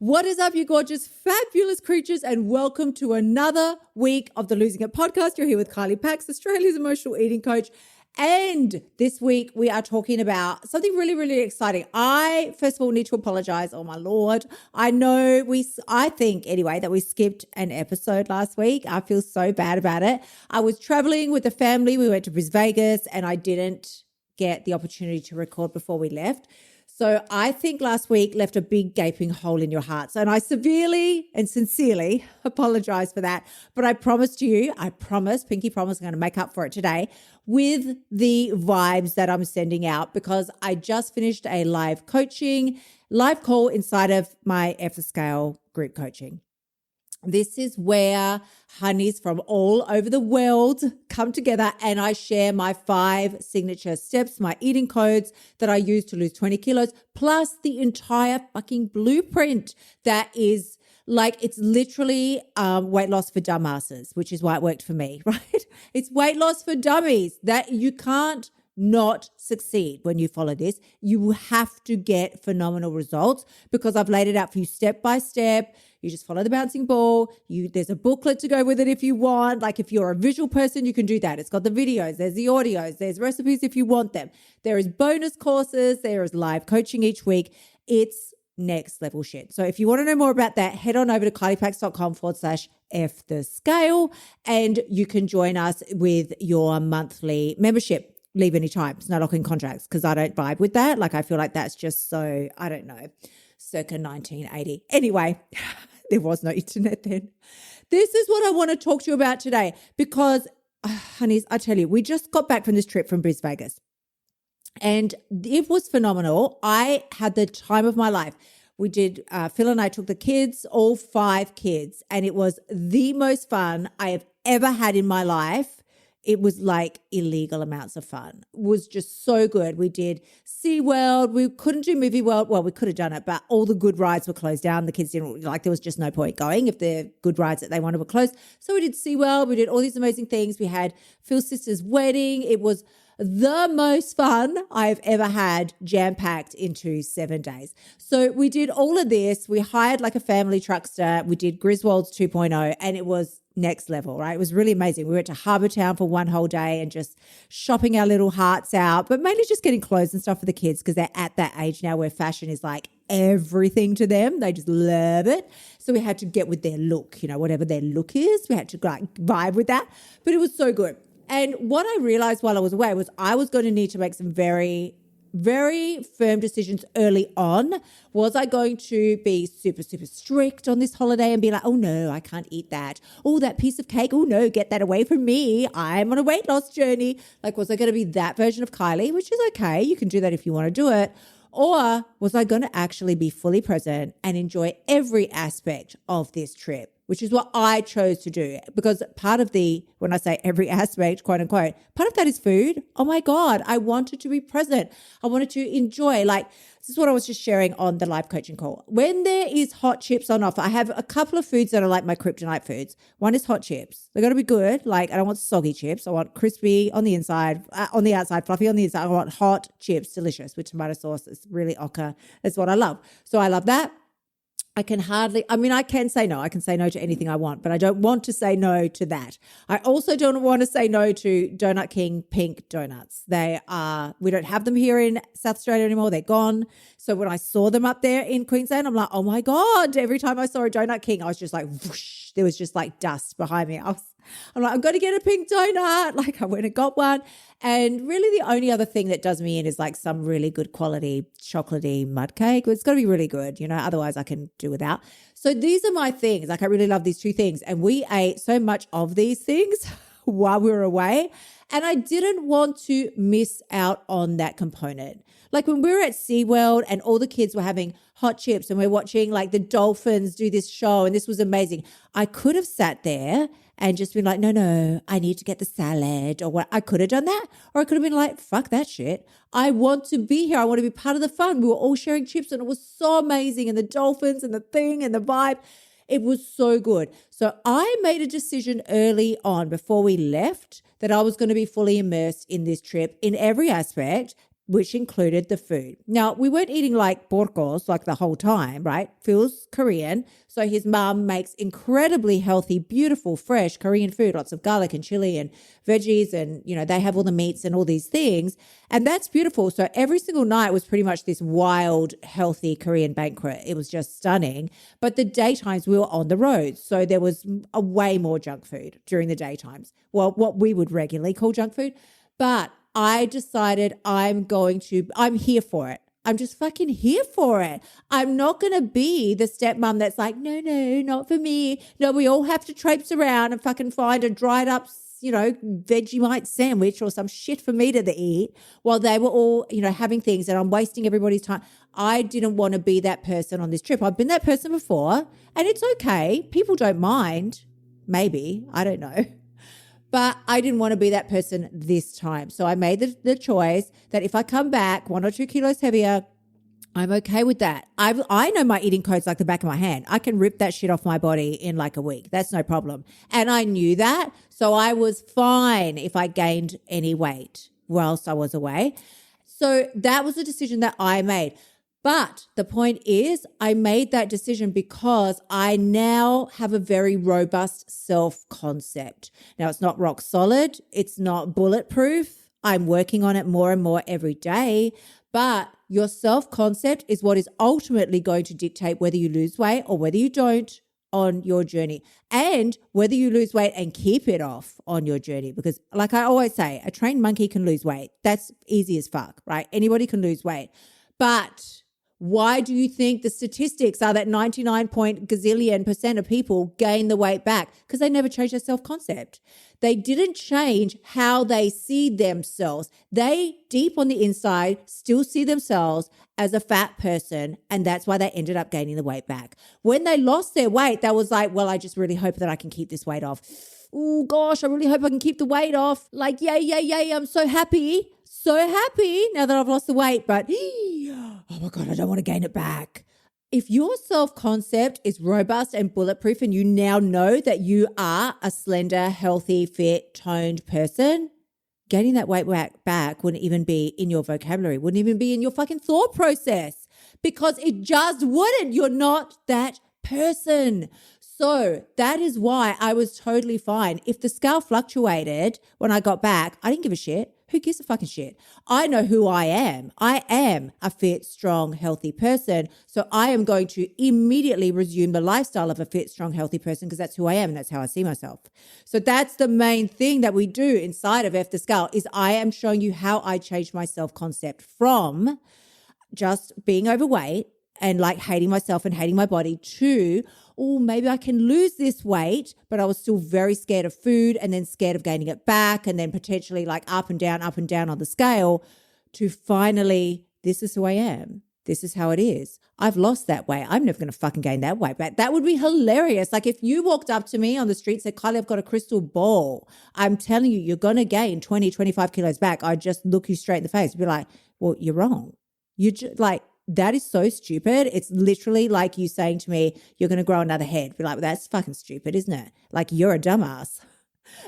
What is up, you gorgeous, fabulous creatures, and welcome to another week of the Losing It podcast. You're here with Kylie Pax, Australia's emotional eating coach. And this week we are talking about something really, really exciting. I, first of all, need to apologize. Oh, my Lord. I know I think anyway, that we skipped an episode last week. I feel so bad about it. I was traveling with the family. We went to Bris Vegas and I didn't get the opportunity to record before we left. So I think last week left a big gaping hole in your hearts. And I severely and sincerely apologize for that. But I promised you, pinky promise, I'm going to make up for it today with the vibes that I'm sending out, because I just finished a live call inside of my F the Scale group coaching. This is where honeys from all over the world come together and I share my 5 signature steps, my eating codes that I use to lose 20 kilos, plus the entire fucking blueprint that is like, it's literally weight loss for dumbasses, which is why it worked for me, right? It's weight loss for dummies that you can't not succeed when you follow this. You have to get phenomenal results because I've laid it out for you step by step. You just follow the bouncing ball. There's a booklet to go with it if you want. Like if you're a visual person, you can do that. It's got the videos, there's the audios, there's recipes if you want them. There is bonus courses, there is live coaching each week. It's next level shit. So if you want to know more about that, head on over to kyliepax.com/F the scale and you can join us with your monthly membership. Leave any time. It's no lock-in contracts because I don't vibe with that. Like I feel like that's just so, I don't know, circa 1980. Anyway, there was no internet then. This is what I want to talk to you about today because, honeys, I tell you, we just got back from this trip from Bris Vegas and it was phenomenal. I had the time of my life. We did, Phil and I took the kids, all 5 kids, and it was the most fun I have ever had in my life. It was like illegal amounts of fun. It was just so good. We did SeaWorld. We couldn't do Movie World. Well, we could have done it, but all the good rides were closed down. The kids didn't like, there was just no point going if the good rides that they wanted were closed. So we did SeaWorld. We did all these amazing things. We had Phil's sister's wedding. It was the most fun I've ever had jam-packed into 7 days. So we did all of this. We hired like a family truckster. We did Griswold's 2.0 and it was next level, right? It was really amazing. We went to Harbour Town for one whole day and just shopping our little hearts out, but mainly just getting clothes and stuff for the kids because they're at that age now where fashion is like everything to them. They just love it. So we had to get with their look, whatever their look is. We had to like vibe with that, but it was so good. And what I realized while I was away was I was going to need to make some very, very firm decisions early on. Was I going to be super, super strict on this holiday and be like, oh no, I can't eat that. Oh, that piece of cake. Oh no, get that away from me. I'm on a weight loss journey. Like, was I going to be that version of Kylie, which is okay. You can do that if you want to do it. Or was I going to actually be fully present and enjoy every aspect of this trip? Which is what I chose to do because part of when I say every aspect, quote unquote, part of that is food. Oh my God, I wanted to be present. I wanted to enjoy. Like, this is what I was just sharing on the live coaching call. When there is hot chips on offer, I have a couple of foods that are like my kryptonite foods. One is hot chips. They're going to be good. Like, I don't want soggy chips. I want crispy on the inside, on the outside, fluffy on the inside. I want hot chips, delicious with tomato sauce. It's really okra. That's what I love. So I love that. I can say no. I can say no to anything I want, but I don't want to say no to that. I also don't want to say no to Donut King pink donuts. We don't have them here in South Australia anymore. They're gone. So when I saw them up there in Queensland, I'm like, oh my God. Every time I saw a Donut King, I was just like, whoosh, there was just like dust behind me. I'm like, I'm going to get a pink donut. Like I went and got one. And really the only other thing that does me in is like some really good quality chocolatey mud cake. It's got to be really good, otherwise I can do without. So these are my things. Like I really love these 2 things. And we ate so much of these things while we were away. And I didn't want to miss out on that component. Like when we were at SeaWorld and all the kids were having hot chips and we're watching like the dolphins do this show and this was amazing. I could have sat there and just been like, no, I need to get the salad or what. I could have done that. Or I could have been like, fuck that shit. I want to be here. I want to be part of the fun. We were all sharing chips and it was so amazing. And the dolphins and the thing and the vibe. It was so good. So I made a decision early on before we left that I was going to be fully immersed in this trip in every aspect which included the food. Now, we weren't eating like porcos like the whole time, right? Phil's Korean, so his mum makes incredibly healthy, beautiful, fresh Korean food, lots of garlic and chili and veggies, and, they have all the meats and all these things, and that's beautiful. So every single night was pretty much this wild, healthy Korean banquet. It was just stunning. But the daytimes we were on the road, so there was a way more junk food during the daytimes. Well, what we would regularly call junk food, but I decided I'm here for it. I'm just fucking here for it. I'm not going to be the stepmom that's like, no, not for me. No, we all have to traipse around and fucking find a dried up, Vegemite sandwich or some shit for me to eat while they were all, having things, and I'm wasting everybody's time. I didn't want to be that person on this trip. I've been that person before, and it's okay. People don't mind. Maybe. I don't know. But I didn't want to be that person this time. So I made the choice that if I come back 1 or 2 kilos heavier, I'm okay with that. I know my eating codes like the back of my hand. I can rip that shit off my body in like a week. That's no problem. And I knew that. So I was fine if I gained any weight whilst I was away. So that was a decision that I made. But the point is, I made that decision because I now have a very robust self-concept. Now, it's not rock solid. It's not bulletproof. I'm working on it more and more every day. But your self-concept is what is ultimately going to dictate whether you lose weight or whether you don't on your journey, and whether you lose weight and keep it off on your journey. Because like I always say, a trained monkey can lose weight. That's easy as fuck, right? Anybody can lose weight. But why do you think the statistics are that 99.gazillion% of people gain the weight back? Because they never changed their self-concept. They didn't change how they see themselves. They, deep on the inside, still see themselves as a fat person, and that's why they ended up gaining the weight back. When they lost their weight, that was like, well, I just really hope that I can keep this weight off. Oh gosh, I really hope I can keep the weight off. Like, yay, I'm so happy now that I've lost the weight, but oh my God, I don't want to gain it back. If your self-concept is robust and bulletproof and you now know that you are a slender, healthy, fit, toned person, gaining that weight back wouldn't even be in your vocabulary, wouldn't even be in your fucking thought process, because it just wouldn't. You're not that person. So that is why I was totally fine. If the scale fluctuated when I got back, I didn't give a shit. Who gives a fucking shit? I know who I am. I am a fit, strong, healthy person. So I am going to immediately resume the lifestyle of a fit, strong, healthy person because that's who I am and that's how I see myself. So that's the main thing that we do inside of F the Scale is I am showing you how I changed my self-concept from just being overweight and like hating myself and hating my body to, oh, maybe I can lose this weight, but I was still very scared of food and then scared of gaining it back and then potentially like up and down on the scale, to finally, this is who I am. This is how it is. I've lost that weight. I'm never going to fucking gain that weight back. That would be hilarious. Like if you walked up to me on the street and said, Kylie, I've got a crystal ball. I'm telling you, you're going to gain 20, 25 kilos back. I'd just look you straight in the face and be like, well, you're wrong. You just like, that is so stupid. It's literally like you saying to me, you're going to grow another head. Be like, well, that's fucking stupid, isn't it? Like you're a dumbass.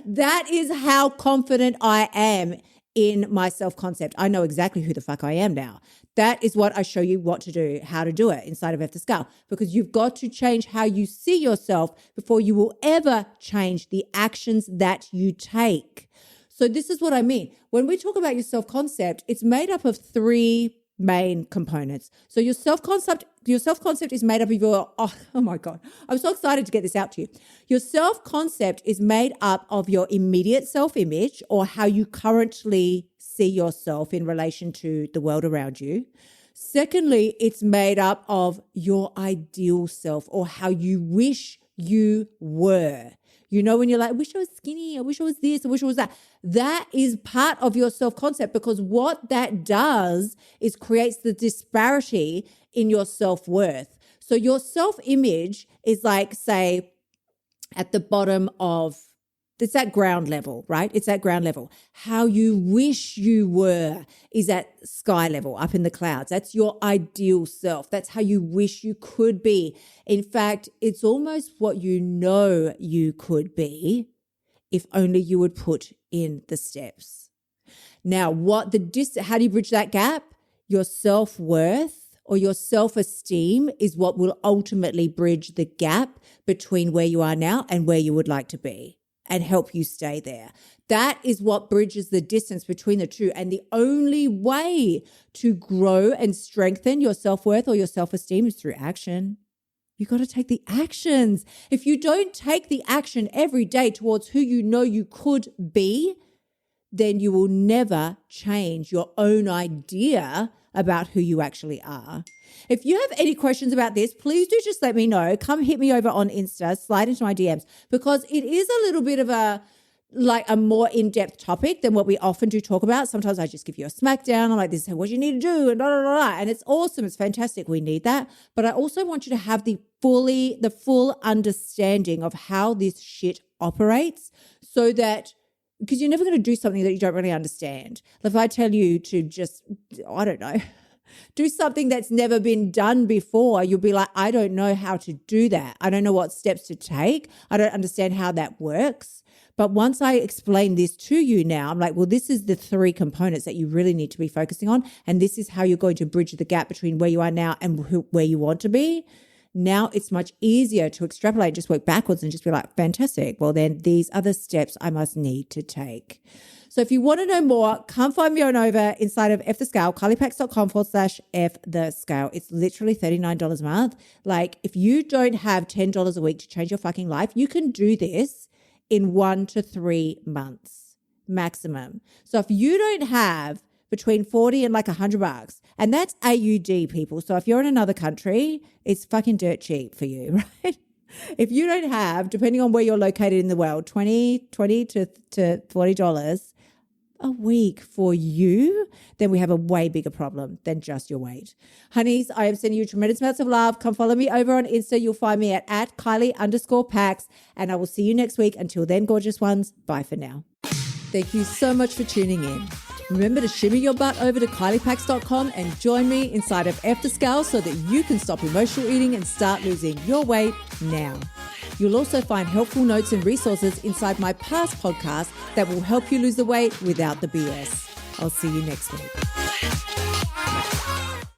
That is how confident I am in my self-concept. I know exactly who the fuck I am now. That is what I show you what to do, how to do it inside of F the Scale, because you've got to change how you see yourself before you will ever change the actions that you take. So this is what I mean. When we talk about your self-concept, it's made up of 3 main components. So your self-concept is made up of your, oh my God, I'm so excited to get this out to you. Your self-concept is made up of your immediate self-image, or how you currently see yourself in relation to the world around you. Secondly, it's made up of your ideal self, or how you wish you were. You know, when you're like, I wish I was skinny, I wish I was this, I wish I was that. That is part of your self-concept, because what that does is creates the disparity in your self-worth. So your self-image is like, say, at the bottom of, it's at ground level, right? It's at ground level. How you wish you were is at sky level, up in the clouds. That's your ideal self. That's how you wish you could be. In fact, it's almost what you know you could be if only you would put in the steps. Now, how do you bridge that gap? Your self-worth or your self-esteem is what will ultimately bridge the gap between where you are now and where you would like to be and help you stay there. That is what bridges the distance between the two. And the only way to grow and strengthen your self-worth or your self-esteem is through action. You got to take the actions. If you don't take the action every day towards who you know you could be, then you will never change your own idea about who you actually are. If you have any questions about this, please do just let me know. Come hit me over on Insta, slide into my DMs, because it is a little bit of a more in-depth topic than what we often do talk about. Sometimes I just give you a smackdown. I'm like, this is what you need to do, and blah, blah, blah. And it's awesome. It's fantastic. We need that. But I also want you to have the full understanding of how this shit operates, so that, because you're never going to do something that you don't really understand. If I tell you to just, I don't know, do something that's never been done before, you'll be like, I don't know how to do that. I don't know what steps to take. I don't understand how that works. But once I explain this to you now, I'm like, well, this is the 3 components that you really need to be focusing on. And this is how you're going to bridge the gap between where you are now and where you want to be. Now it's much easier to extrapolate, just work backwards and just be like, fantastic. Well, then these are the steps I must need to take. So if you want to know more, come find me on over inside of F The Scale, KyliePax.com/F The Scale. It's literally $39 a month. Like, if you don't have $10 a week to change your fucking life, you can do this in 1 to 3 months maximum. So if you don't have between 40 and like $100, and that's AUD, people. So if you're in another country, it's fucking dirt cheap for you, right? If you don't have, depending on where you're located in the world, $20 to $40 a week for you, then we have a way bigger problem than just your weight. Honeys, I am sending you tremendous amounts of love. Come follow me over on Insta. You'll find me at Kylie_Pax, and I will see you next week. Until then, gorgeous ones, bye for now. Thank you so much for tuning in. Remember to shimmy your butt over to KyliePax.com and join me inside of F The Scale so that you can stop emotional eating and start losing your weight now. You'll also find helpful notes and resources inside my past podcasts that will help you lose the weight without the BS. I'll see you next week.